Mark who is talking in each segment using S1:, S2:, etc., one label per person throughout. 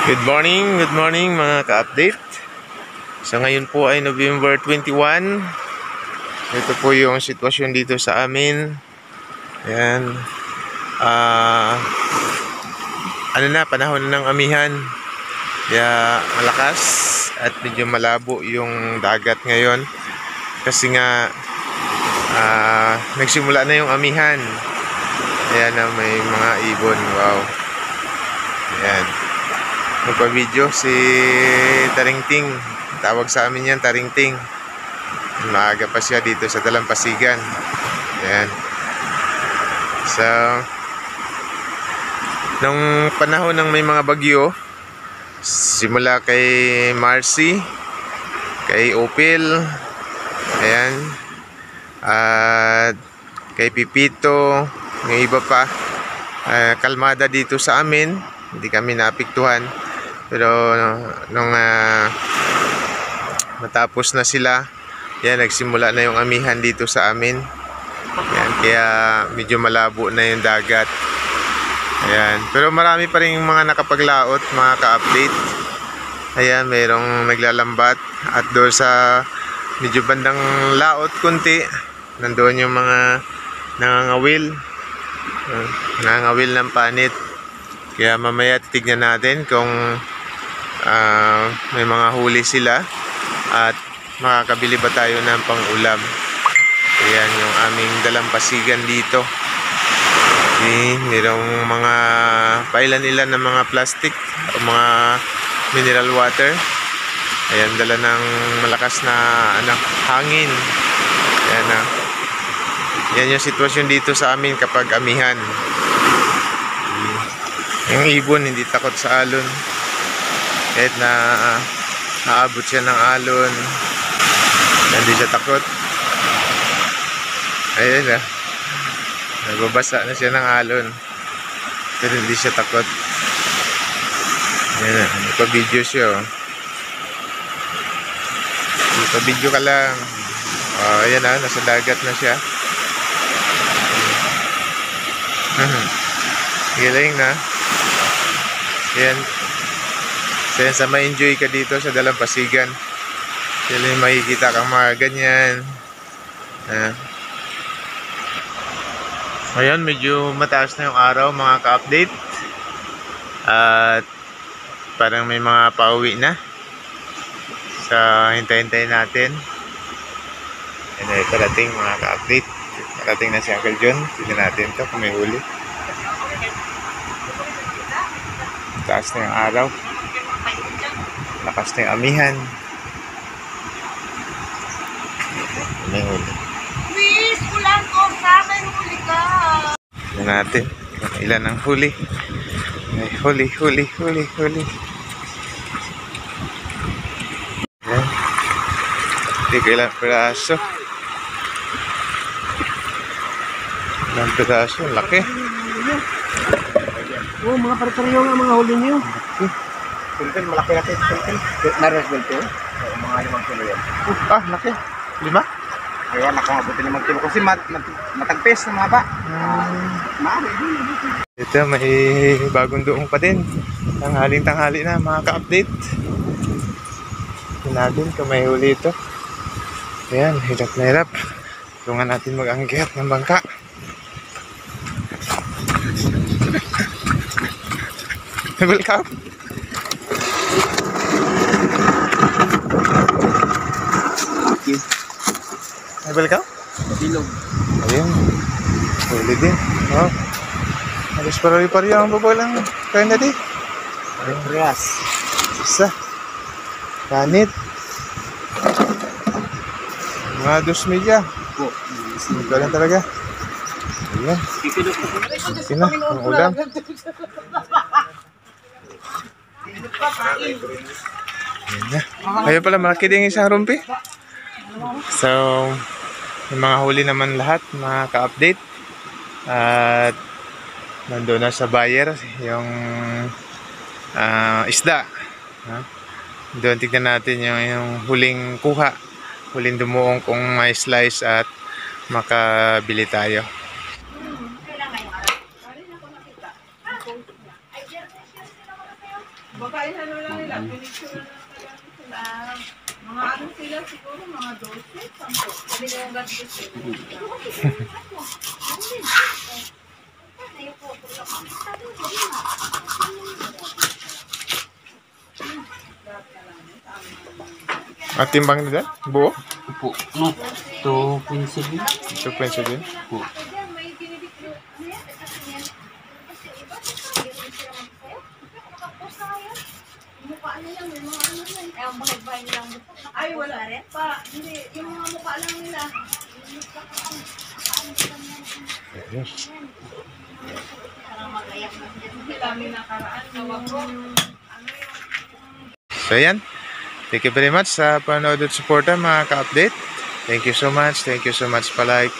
S1: Good morning mga ka-update. So ngayon po ay November 21. Ito po yung sitwasyon dito sa amin. Ayan. Panahon ng amihan. Kaya malakas at medyo malabo yung dagat ngayon. Kasi nga nagsimula na yung amihan. Ayan na, may mga ibon. Wow. Ayan. Magpa-video si Taringting. Tawag sa amin yan, Taringting. Maaga pa siya dito sa Dalampasigan. Ayan. So, nung panahon ng may mga bagyo, simula kay Marcy, kay Opil, ayan, at kay Pipito, yung iba pa, kalmada dito sa amin. Hindi kami naapektuhan. Pero nung matapos na sila, yan, nagsimula na yung amihan dito sa amin. Yan, kaya medyo malabo na yung dagat. Ayan. Pero marami pa rin mga nakapaglaot, mga ka-update. Ayan, mayroong naglalambat. At doon sa medyo bandang laot kunti, nandoon yung mga nangangawil. Nangangawil ng panit. Kaya mamaya titignan natin kung may mga huli sila at makakabili ba tayo ng pang-ulam. Ayan yung aming dalampasigan dito. Mayroong mga pailan-ilan ng mga plastic o mga mineral water. Ayan, dala ng malakas na hangin. Ayan na. Yan yung sitwasyon dito sa amin kapag amihan. Yung ibon hindi takot sa alon. Kahit na naabot siya ng alon, hindi siya takot. Ayun na. Nagbabasa na siya ng alon. Pero hindi siya takot. Ayan na. Nagpa-video siya. Nagpa-video ka lang. Ayan na. Nasa dagat na siya. Galing na. Ayan. Kaya sa ma-enjoy ka dito sa Dalampasigan. Kaya makikita kang mga ganyan. Ayan, medyo mataas na yung araw mga ka-update. At parang may mga pauwi na. So, hintay-hintay natin. Ayan ay parating mga ka-update. Parating na si Uncle John. Tignan natin ito kung may huli. Taas na yung araw. Lakas na yung amihan. May huli.
S2: Please, kulang ko sa may huli ka.
S1: Tignan natin ilan ang huli. May huli. Ayan. Hindi ko ilang piraso. Ilang piraso. Laki.
S2: Oh, mga pare-pareho nga mga huli niyo.
S3: Kuntin, malaki-laki. Kuntin. Naros dito. Mga 5 kilo yan.
S1: Laki. 5?
S3: Ayun, nakabuti 5 kilo. Kasi matagpes na mga ba.
S1: Ito, may bagong doong pa din. Tanghaling-tanghali na mga ka-update. Ito natin kung may huli ito. Ayan, hirap na hirap. Tulungan natin mag-anggit ng bangka. Welcome. Welcome.
S3: Bilog.
S1: Ayun. Huli din. Oh. Halos pari-pari ang babalang kaya na di.
S3: Rias.
S1: Isa. Kanit. Mga 2 media.
S3: Po.
S1: Ikaw lang talaga. Ayan. Okay na. Ang ulam. Ayan na. Ayun pala, malaki din isang rumpi. So, yung mga huli naman lahat, mga ka-update. At nandun na sa buyer yung isda. Doon tignan natin yung huling kuha, huling dumuong kung may slice at makabili tayo.
S4: Baka ano lang nila, pinicture lang lang sila. Mga ano sila siguro, mga 12, 10. Sabi ko yung gastos sila.
S1: At timbang nila? Buo?
S3: Po, no. 2.7.
S1: 2.7?
S3: Po.
S4: Ay, wala rin pa. Hindi, yung mga mukha lang nila. Hindi namin nakaraan. Gawa ko.
S1: So yan. Thank you very much sa panood at suporta mga ka-update. Thank you so much. Thank you so much pa-like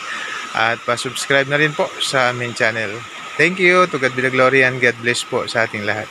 S1: at pa-subscribe na rin po sa aming channel. Thank you. To God be the glory and God bless po sa ating lahat.